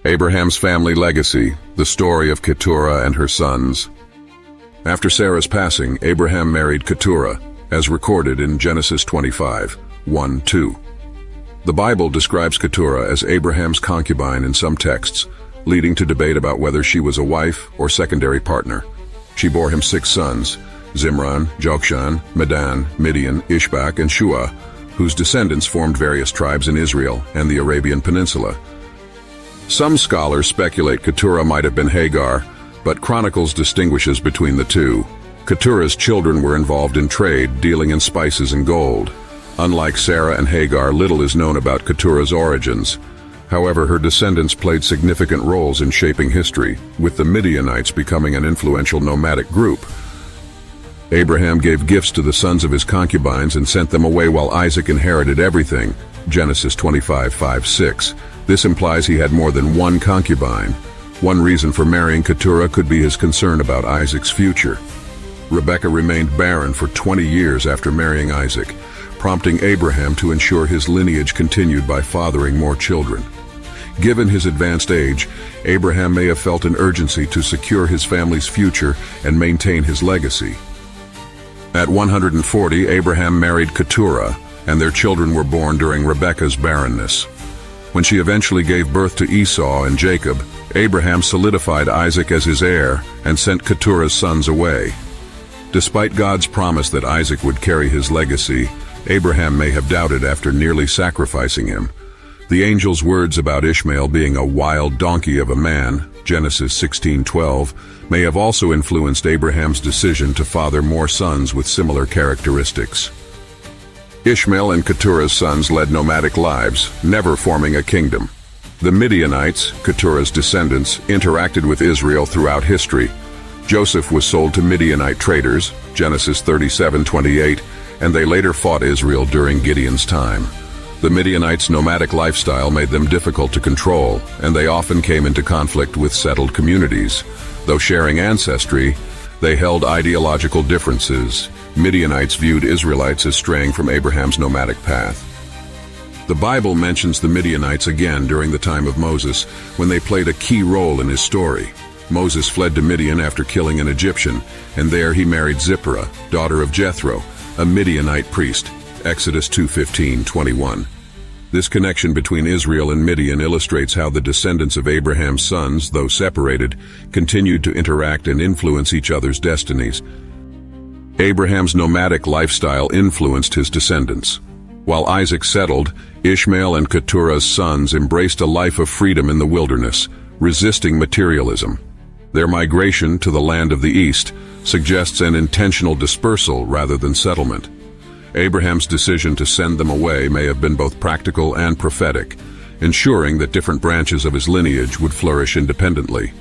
Abraham's family legacy, the story of Keturah and her sons. After Sarah's passing, Abraham married Keturah, as recorded in Genesis 25, 1-2. The Bible describes Keturah as Abraham's concubine in some texts, leading to debate about whether she was a wife or secondary partner. She bore him 6 sons, Zimran, Jokshan, Medan, Midian, Ishbak, and Shuah, whose descendants formed various tribes in Israel and the Arabian Peninsula. Some scholars speculate Keturah might have been Hagar, but Chronicles distinguishes between the two. Keturah's children were involved in trade, dealing in spices and gold. Unlike Sarah and Hagar, little is known about Keturah's origins. However, her descendants played significant roles in shaping history, with the Midianites becoming an influential nomadic group. Abraham gave gifts to the sons of his concubines and sent them away while Isaac inherited everything, Genesis 25, 5-6. This implies he had more than one concubine. One reason for marrying Keturah could be his concern about Isaac's future. Rebekah remained barren for 20 years after marrying Isaac, prompting Abraham to ensure his lineage continued by fathering more children. Given his advanced age, Abraham may have felt an urgency to secure his family's future and maintain his legacy. At 140, Abraham married Keturah, and their children were born during Rebekah's barrenness. When she eventually gave birth to Esau and Jacob, Abraham solidified Isaac as his heir and sent Keturah's sons away. Despite God's promise that Isaac would carry his legacy, Abraham may have doubted after nearly sacrificing him. The angel's words about Ishmael being a wild donkey of a man, Genesis 16:12, may have also influenced Abraham's decision to father more sons with similar characteristics. Ishmael and Keturah's sons led nomadic lives, never forming a kingdom. The Midianites, Keturah's descendants, interacted with Israel throughout history. Joseph was sold to Midianite traders, Genesis 37:28, and they later fought Israel during Gideon's time. The Midianites' nomadic lifestyle made them difficult to control, and they often came into conflict with settled communities. Though sharing ancestry, they held ideological differences. Midianites viewed Israelites as straying from Abraham's nomadic path. The Bible mentions the Midianites again during the time of Moses, when they played a key role in his story. Moses fled to Midian after killing an Egyptian, and there he married Zipporah, daughter of Jethro, a Midianite priest, Exodus 2:15-21. This connection between Israel and Midian illustrates how the descendants of Abraham's sons, though separated, continued to interact and influence each other's destinies. Abraham's nomadic lifestyle influenced his descendants. While Isaac settled, Ishmael and Keturah's sons embraced a life of freedom in the wilderness, resisting materialism. Their migration to the land of the East suggests an intentional dispersal rather than settlement. Abraham's decision to send them away may have been both practical and prophetic, ensuring that different branches of his lineage would flourish independently.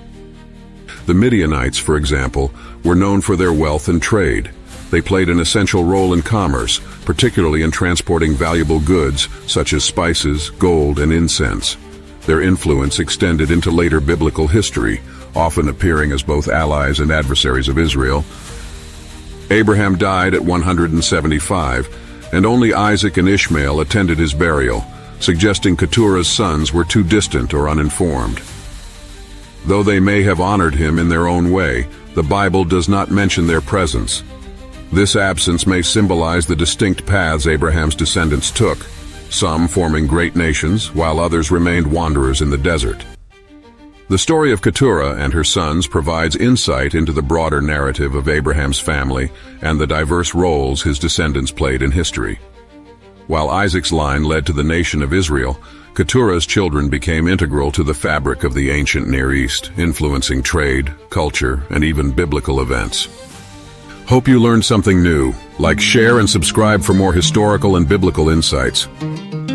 The Midianites, for example, were known for their wealth and trade. They played an essential role in commerce, particularly in transporting valuable goods such as spices, gold, and incense. Their influence extended into later biblical history, often appearing as both allies and adversaries of Israel. Abraham died at 175, and only Isaac and Ishmael attended his burial, suggesting Keturah's sons were too distant or uninformed. Though they may have honored him in their own way, the Bible does not mention their presence. This absence may symbolize the distinct paths Abraham's descendants took, some forming great nations, while others remained wanderers in the desert. The story of Keturah and her sons provides insight into the broader narrative of Abraham's family and the diverse roles his descendants played in history. While Isaac's line led to the nation of Israel, Keturah's children became integral to the fabric of the ancient Near East, influencing trade, culture, and even biblical events. Hope you learned something new. Like, share, and subscribe for more historical and biblical insights.